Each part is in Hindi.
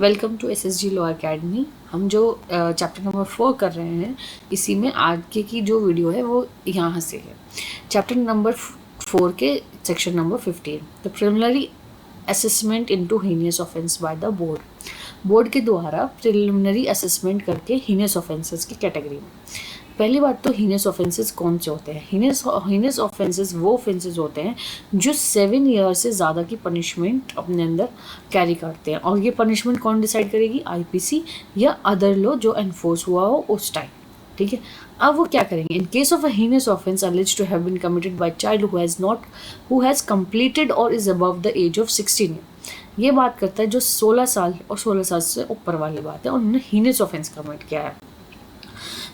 Welcome to SSG law academy. हम जो चैप्टर नंबर 4 कर रहे हैं, इसी में आगे की जो वीडियो है वो यहाँ से है। चैप्टर नंबर 4 के section number 15, the preliminary assessment into heinous offence bye the board. Board के द्वारा प्रिलिमिनरी असेसमेंट करके हीनियस ऑफेंसेस की कैटेगरी में। पहली बात तो हीनियस ऑफेंसेस कौन से होते हैं? हीनियस ऑफेंसेस वो ऑफेंसेस होते हैं जो 7 ईयर से ज़्यादा की पनिशमेंट अपने अंदर कैरी करते हैं, और ये पनिशमेंट कौन डिसाइड करेगी? IPC या अदर लॉ जो एनफोर्स हुआ हो उस टाइम। ठीक है, अब वो क्या करेंगे? In case of a heinous offence alleged to have been committed by child who has completed or is above the age of 16 ये बात करता है जो 16 साल और 16 साल से ऊपर वाली बात है और उन्होंने हीनियस ऑफेंस कमिट किया है।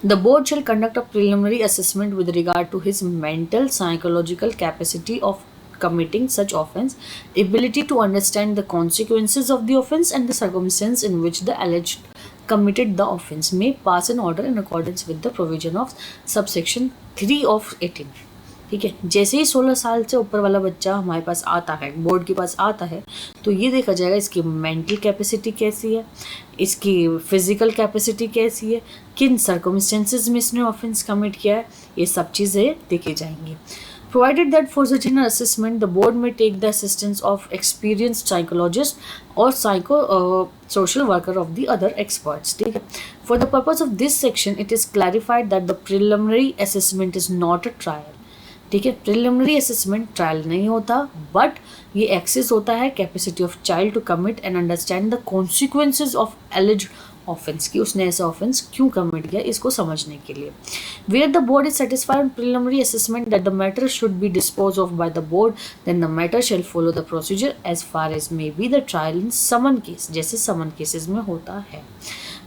The board shall conduct a preliminary assessment with regard to his mental, psychological capacity of committing such offence, ability to understand the consequences of the offence, and the circumstance in which the alleged committed the offence. May pass an order in accordance with the provision of subsection 3 of 18. ठीक है, जैसे ही 16 साल से ऊपर वाला बच्चा हमारे पास आता है, बोर्ड के पास आता है, तो ये देखा जाएगा इसकी मेंटल कैपेसिटी कैसी है, इसकी फिजिकल कैपेसिटी कैसी है, किन सर्कमस्टेंसेस में इसने ऑफेंस कमिट किया है, ये सब चीज़ें देखी जाएंगी। Provided that for such an assessment, the board may take the assistance of experienced psychologist or social worker of the other experts. ठीक है, for the purpose of this section, it is clarified that the preliminary assessment is not a trial. ठीक है, प्रिलिमिनरी असेसमेंट ट्रायल नहीं होता, बट ये एक्सेस होता है capacity of child to commit and understand the consequences of alleged offence की उसने ऐसा ऑफेंस क्यों कमिट किया इसको समझने के लिए। Where the board is satisfied on preliminary assessment that the matter should be dispose of by the board, then the matter shall follow the procedure as far as may be the trial in summon case, जैसे समन केसेस में होता है,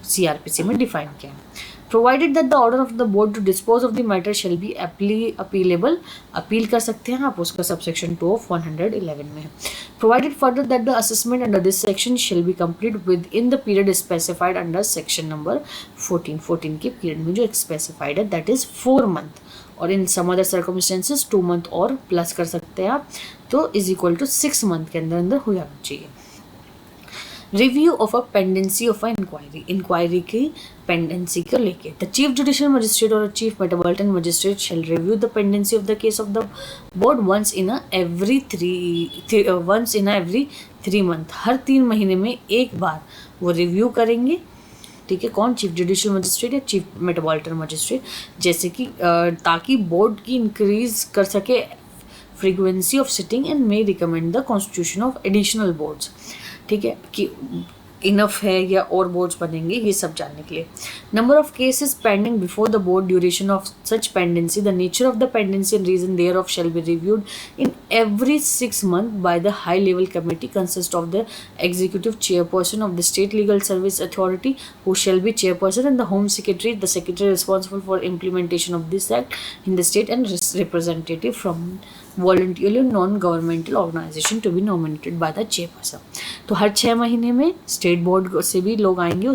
CRPC में डिफाइन किया है। Provided that the order of the board to dispose of the matter shall be appealable, appeal कर सकते हैं आप, उसका सबसेक्शन 2 of 111 में है। Provided further that the assessment under this section shall be complete within the period specified under section number 14 के पीरियड में जो स्पेसिफाइड है that is 4 month, और in some other circumstances 2 month और प्लस कर सकते हैं आप, तो is equal to 6 month के अंदर हो जाना चाहिए। Review of a pendency of a inquiry की पेंडेंसी को लेके द चीफ जुडिशियल मजिस्ट्रेट और chief metropolitan magistrate shell review the pendency of the case of the board once in every 3 month, हर 3 महीने में एक बार वो रिव्यू करेंगे। ठीक है, कौन? चीफ जुडिशियल मजिस्ट्रेट या चीफ मेट्रोपॉलिटन मजिस्ट्रेट, जैसे कि ताकि बोर्ड की इंक्रीज कर सके frequency of sitting and may recommend the constitution of additional boards. ठीक है, कि इनफ है या और बोर्ड्स बनेंगे, ये सब जानने के लिए। Number of cases pending before the board, duration of such pendency, the nature of the pendency and reason thereof shall be reviewed in every 6 months by the high level committee consist of the executive chairperson of the state legal service authority who shall be chairperson and the home secretary, the secretary responsible for implementation of this act in the state and representative from voluntarily non governmental organisation to be nominated by the chairperson. तो हर 6 महीने में स्टेट बोर्ड से भी लोग आएंगे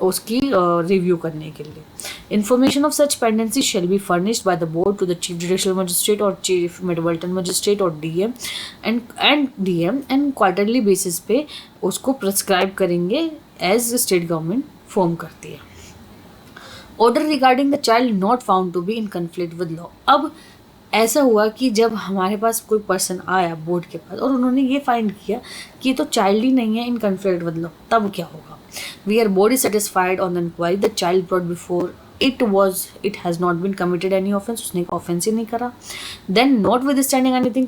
उसकी रिव्यू करने के लिए। Information of such pendency shall be furnished by the board to the chief judicial magistrate और चीफ मेट्रोपॉलिटन मजिस्ट्रेट और DM एंड क्वार्टरली बेसिस पे उसको प्रिस्क्राइब करेंगे एज स्टेट गवर्नमेंट फॉर्म करती है। Order regarding the child not found to be in conflict with law. अब ऐसा हुआ कि जब हमारे पास कोई पर्सन आया बोर्ड के पास और उन्होंने ये फाइंड किया कि ये तो चाइल्ड ही नहीं है इन कन्फ्लिक्ट विद लॉ, तब क्या होगा? We are board is satisfied on the inquiry the child brought before it has not been committed any offense, उसने एक ऑफेंस ही नहीं करा। Then notwithstanding anything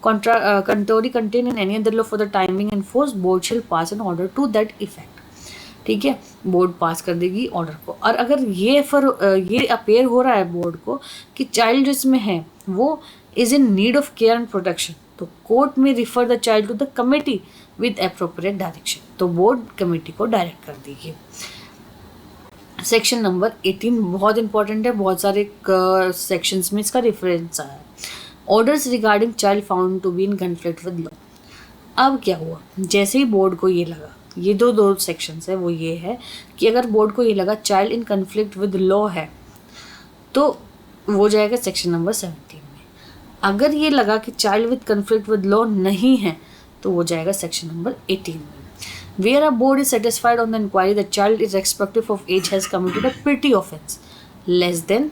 contrary contained in any other law for the time being enforced, board shall pass an order to that effect। ठीक है, बोर्ड पास कर देगी ऑर्डर को। और अगर ये अपेयर हो रहा है बोर्ड को कि चाइल्ड जिसमें है वो is in need of care and protection, तो कोर्ट में refer the child to the committee with appropriate direction, तो बोर्ड कमेटी को डायरेक्ट कर देगी। सेक्शन नंबर 18 बहुत इंपॉर्टेंट है, बहुत सारे सेक्शंस में इसका रेफरेंस आया है। Orders regarding child found to be in conflict with law. अब क्या हुआ, जैसे ही बोर्ड को ये लगा, ये दो सेक्शंस है, वो ये है कि अगर बोर्ड को ये लगा child in conflict with law है तो वो जाएगा सेक्शन नंबर 17 में। अगर ये लगा कि child with conflict with law नहीं है तो वो जाएगा सेक्शन नंबर 18 में। Where a board is satisfied on the inquiry the child irrespective of age has committed a petty offence less than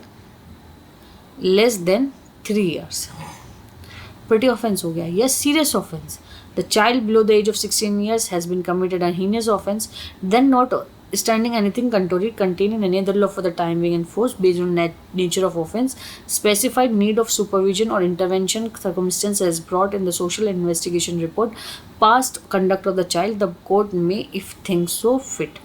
3 years. Petty offence हो गया. Yes, serious offence. The child below the age of 16 years has been committed a heinous offence, then not standing anything contrary contained in any other law for the time being enforced based on nature of offence, specified need of supervision or intervention, circumstance as brought in the social investigation report, past conduct of the child, the court may, if thinks so fit.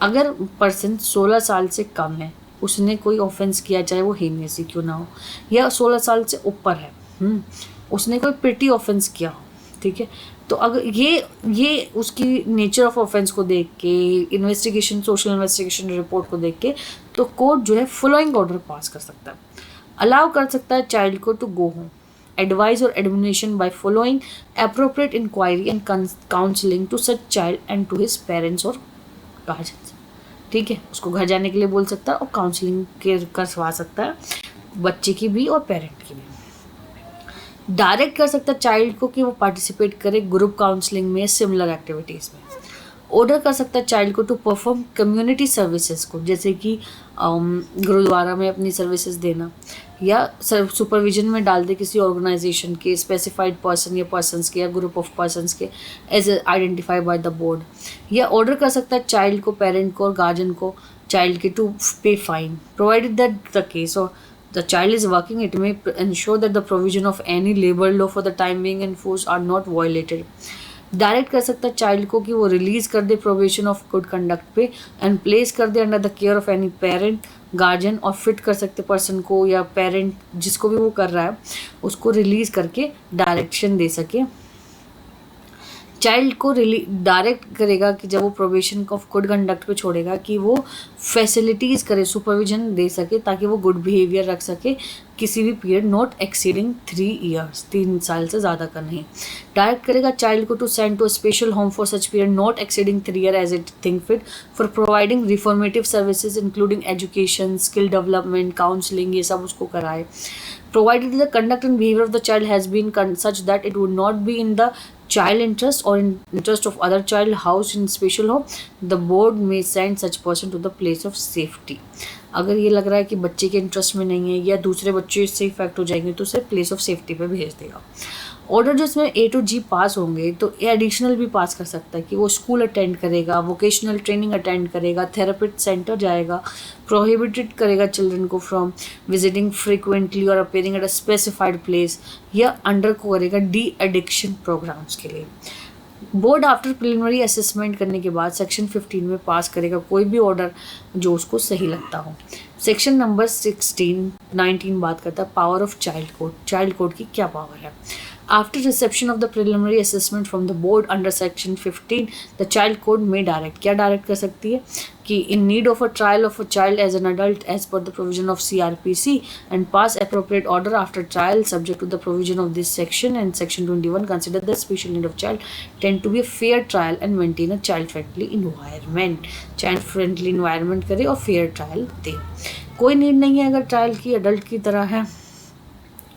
अगर पर्सन 16 साल से कम है, उसने कोई ऑफेंस किया, चाहे वो हीनियस ही क्यों ना हो, या 16 साल से ऊपर है, उसने कोई पेटी ऑफेंस किया हो, ठीक है, तो अगर ये उसकी नेचर ऑफ ऑफेंस को देख के, इन्वेस्टिगेशन, सोशल इन्वेस्टिगेशन रिपोर्ट को देख के, तो कोर्ट जो है फॉलोइंग ऑर्डर पास कर सकता है. अलाउ कर सकता है चाइल्ड को टू गो होम, एडवाइज और admonition by following appropriate inquiry and counselling to such child and to his parents और गार्जियंस. ठीक है, उसको घर जाने के लिए बोल सकता है और काउंसलिंग करवा सकता है, बच्चे की भी और पेरेंट की भी. डायरेक्ट कर सकता है चाइल्ड को कि वो पार्टिसिपेट करे ग्रुप काउंसलिंग में, सिमिलर एक्टिविटीज़ में. ऑर्डर कर सकता है चाइल्ड को टू परफॉर्म कम्युनिटी सर्विसेज को, जैसे कि गुरुद्वारा में अपनी सर्विसेज देना, या सुपरविजन में डाल दे किसी ऑर्गेनाइजेशन के, स्पेसिफाइड पर्सन या पर्सनस के, या ग्रुप ऑफ पर्सनस के as identified by the board. या ऑर्डर कर सकता है चाइल्ड को, पेरेंट को और गार्जियन को, चाइल्ड के टू पे fine provided that the case और the child is working, it may ensure that the provision of any labor law for the time being enforced are not violated. Direct कर सकता है चाइल्ड को कि वो रिलीज कर दे प्रोबेशन ऑफ गुड कंडक्ट पे एंड प्लेस कर दे under the care of any parent, guardian, और फिट कर सकते पर्सन को या पेरेंट जिसको भी वो कर रहा है उसको रिलीज करके डायरेक्शन दे सके. चाइल्ड को डायरेक्ट करेगा कि जब वो प्रोबेशन ऑफ गुड कंडक्ट पे छोड़ेगा कि वो फैसिलिटीज़ करे, सुपरविजन दे सके ताकि वो गुड बिहेवियर रख सके किसी भी पीरियड नॉट एक्सीडिंग 3 years, 3 साल से ज़्यादा का नहीं. डायरेक्ट करेगा चाइल्ड को to send to a special home for such period not exceeding 3 years as it think fit for providing reformative services including education, skill development, counselling, ये सब उसको कराए. Provided the conduct and behavior of the child has been such that it would not be in the child interest or in interest of other child housed in special home, the board may send such person to the place of safety. अगर ये लग रहा है कि बच्चे के इंटरेस्ट में नहीं है या दूसरे बच्चे इससे इफेक्ट हो जाएंगे तो उसे प्लेस ऑफ सेफ्टी पे भेज देगा. ऑर्डर जो इसमें A to G पास होंगे तो ये एडिशनल भी पास कर सकता है कि वो स्कूल अटेंड करेगा, वोकेशनल ट्रेनिंग अटेंड करेगा, थेरेपिस्ट सेंटर जाएगा, प्रोहिबिटेड करेगा चिल्ड्रन को फ्रॉम विजिटिंग फ्रिक्वेंटली और appearing at a specified place, या अंडर को करेगा डी एडिक्शन प्रोग्राम्स के लिए. बोर्ड आफ्टर प्रिलिमिनरी असेसमेंट करने के बाद सेक्शन 15 में पास करेगा कोई भी ऑर्डर जो उसको सही लगता हो. सेक्शन नंबर 19 बात करता है power of child court. Child court की क्या पावर है? After reception of the preliminary assessment from the board under section 15, the child court may direct. क्या डायरेक्ट कर सकती है कि in need of a trial of a child as an adult as per the provision of CRPC and pass appropriate order after trial subject to the provision of this section and section 21, consider the special need of child, tend to be a fair trial and maintain a child friendly environment. child friendly environment करे और fair trial दे. कोई नीड नहीं है अगर ट्रायल की अडल्ट की तरह है,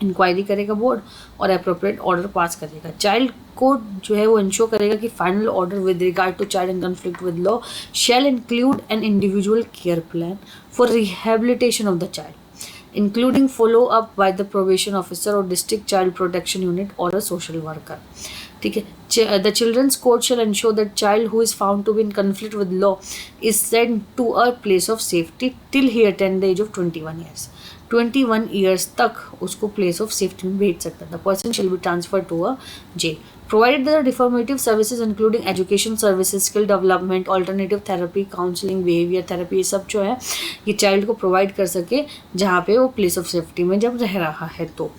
इंक्वायरी करेगा बोर्ड और अप्रोप्रिएट ऑर्डर पास करेगा. चाइल्ड कोर्ट जो है वो इंश्योर करेगा कि final order with regard to child in conflict with law shall include an individual care plan for rehabilitation of the child including follow up by the probation officer और डिस्ट्रिक्ट चाइल्ड प्रोटेक्शन यूनिट और अ सोशल वर्कर. ठीक है, the children's court shall ensure that child who is found to be in conflict with law is sent to a place of safety till he attend the age of 21 years. 21 years तक उसको प्लेस ऑफ सेफ्टी में भेज सकता है. The person shall be transfer to a jail provided the reformative services including education services, skill development, alternative therapy, counselling, behaviour therapy, ये सब जो है ये चाइल्ड को प्रोवाइड कर सके जहाँ पे वो प्लेस ऑफ सेफ्टी में जब रह रहा है. तो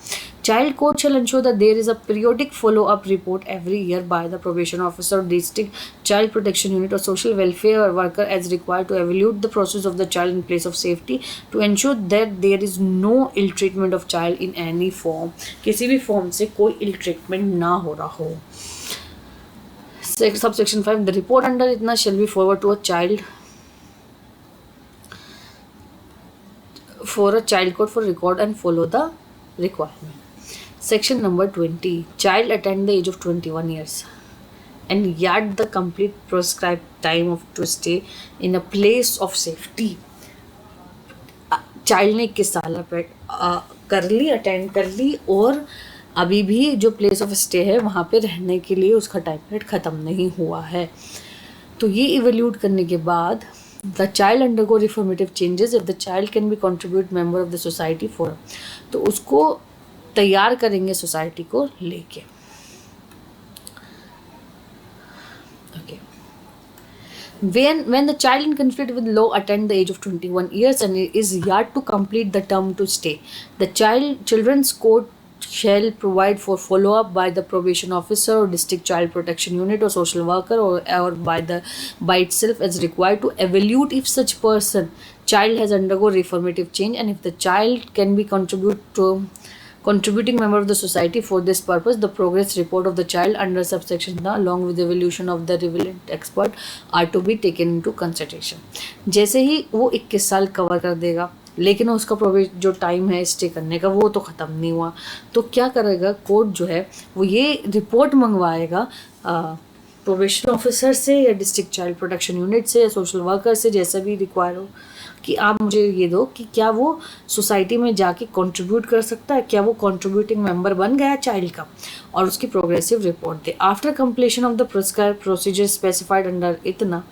child court shall ensure that there is a periodic follow-up report every year by the probation officer, district child protection unit or social welfare worker as required to evaluate the process of the child in place of safety to ensure that there is no ill treatment of child in any form. किसी भी फॉर्म से कोई ill treatment ना हो रहा हो. Subsection 5, the report under इतना shall be forwarded to a child for a child court for record and follow the requirement. Section number 20, child attained the age of 21 years. and yet the complete prescribed time of to stay in a place of safety. Child ने 21 साल पे कर ली, अटेंड कर ली, और अभी भी जो प्लेस ऑफ स्टे है वहाँ पे रहने के लिए उसका टाइम पीरियड ख़त्म नहीं हुआ है. तो ये इवेल्यूट करने के बाद the child undergo reformative changes if the child can be contribute member of the society for, तो उसको तैयार करेंगे सोसाइटी को लेके. Okay. When the child in conflict with law attend the age of 21 years and is yet to complete the term to stay, the children's court shall provide for follow-up by the probation officer or district child protection unit or social worker or by itself as required to evaluate if such person child has undergone reformative change and if the child can be contributing member of the society. For this purpose, the progress report of the child under subsection the along with the evaluation of the relevant expert are to be taken into consideration. जैसे ही वो 21 साल कवर कर देगा, लेकिन उसका जो टाइम है स्टे करने का वो तो ख़त्म नहीं हुआ, तो क्या करेगा कोर्ट जो है वो ये रिपोर्ट मंगवाएगा प्रोबेशन ऑफिसर से या डिस्ट्रिक्ट चाइल्ड प्रोटेक्शन यूनिट से या सोशल वर्कर से, जैसा भी रिक्वायर हो, कि आप मुझे ये दो कि क्या वो सोसाइटी में जाके कंट्रीब्यूट कर सकता है, क्या वो कंट्रीब्यूटिंग मेंबर बन गया चाइल्ड का, और उसकी progressive report they. After completion of the prescribed procedure specified under इतना,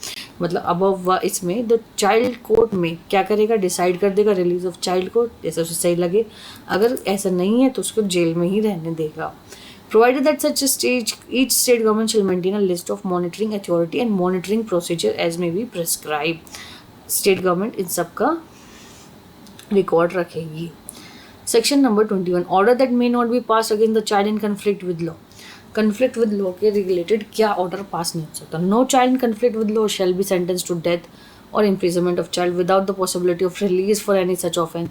मतलब अबव इसमें द चाइल्ड कोर्ट में क्या करेगा, डिसाइड कर देगा रिलीज ऑफ चाइल्ड को, जैसे उसे सही लगे. अगर ऐसा नहीं है तो उसको जेल में ही रहने देगा. Provided that such a stage, each state government shall maintain a list of monitoring authority and monitoring procedure as may be prescribed. State government इन सब का रिकॉर्ड रखेगी. Section number 21, order that may not be pass against the child in conflict with law. Conflict with law के रिलेटेड क्या ऑर्डर पास नहीं हो सकता. No child in conflict with law shall be sentence to death or imprisonment of child without the possibility of release for any such offence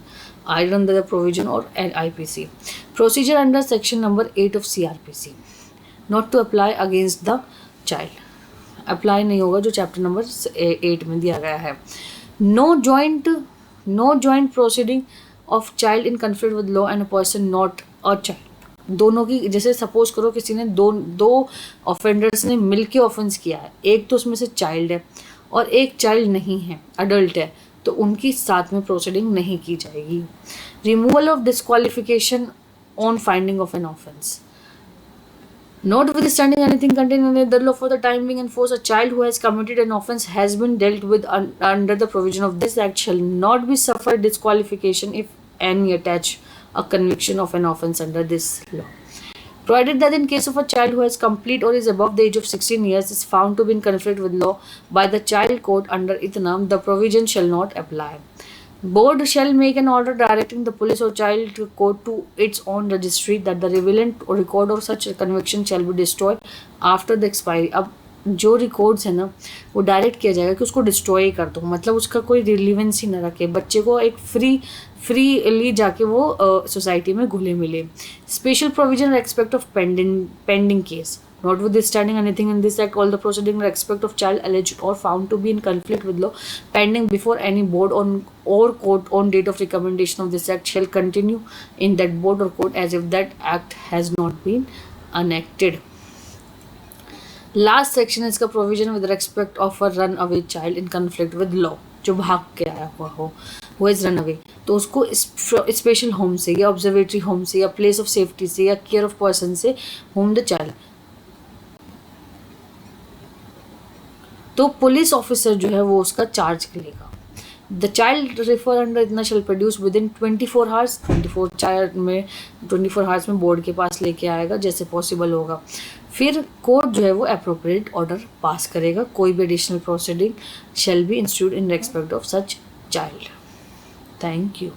either under the provision or IPC. Procedure under section number 8 of CRPC. Not to apply against the child. Apply नहीं होगा जो चैप्टर नंबर 8 में दिया गया है. No joint proceeding of child in conflict with law and a person not a child. दोनों की, जैसे सपोज करो किसी ने दो ऑफेंडर्स ने मिलके ऑफेंस किया है, एक तो उसमें से चाइल्ड है और एक चाइल्ड नहीं है, अडल्ट है, तो उनकी साथ में प्रोसीडिंग नहीं की जाएगी. Removal of disqualification on finding of an offence. Notwithstanding anything contained in the law for the time being in force, a child who has committed an offence has been dealt with under the provision of this act shall not be suffered disqualification if any attach a conviction of an offence under this law. Provided that in case of a child who has complete or is above the age of 16 years is found to be in conflict with law by the child court under itnam, the provision shall not apply. Board shall make an order directing the police or child court to its own registry that the relevant record of such conviction shall be destroyed after the expiry. अब जो रिकॉर्ड्स है ना वो डायरेक्ट किया जाएगा कि उसको डिस्ट्रॉय कर दो, मतलब उसका कोई रिलीवेंस ही ना रखे, बच्चे को एक फ्रीली जाके वो सोसाइटी में घुले मिले. Special provision respect of pending case. Notwithstanding anything in this act, all the proceeding in respect of child alleged or found to be in conflict with law pending before any board or court on date of recommendation of this act shall continue in that board or court as if that act has not been enacted. Last section is का provision with respect of a runaway child in conflict with law. जो भाग के आया हुआ हो, वो इज रन अवे, तो उसको स्पेशल होम से या ऑब्जर्वेटरी होम से या प्लेस ऑफ सेफ्टी से या केयर ऑफ पर्सन से होम द चाइल्ड, तो पुलिस ऑफिसर जो है वो उसका चार्ज लेगा. द चाइल्ड रेफर अंडर इतना shall produce within 24 hours. 24 hours में बोर्ड के पास लेके आएगा जैसे पॉसिबल होगा. फिर कोर्ट जो है वो अप्रोप्रिएट ऑर्डर पास करेगा. कोई भी additional proceeding shall be institute in respect of such child. Thank you.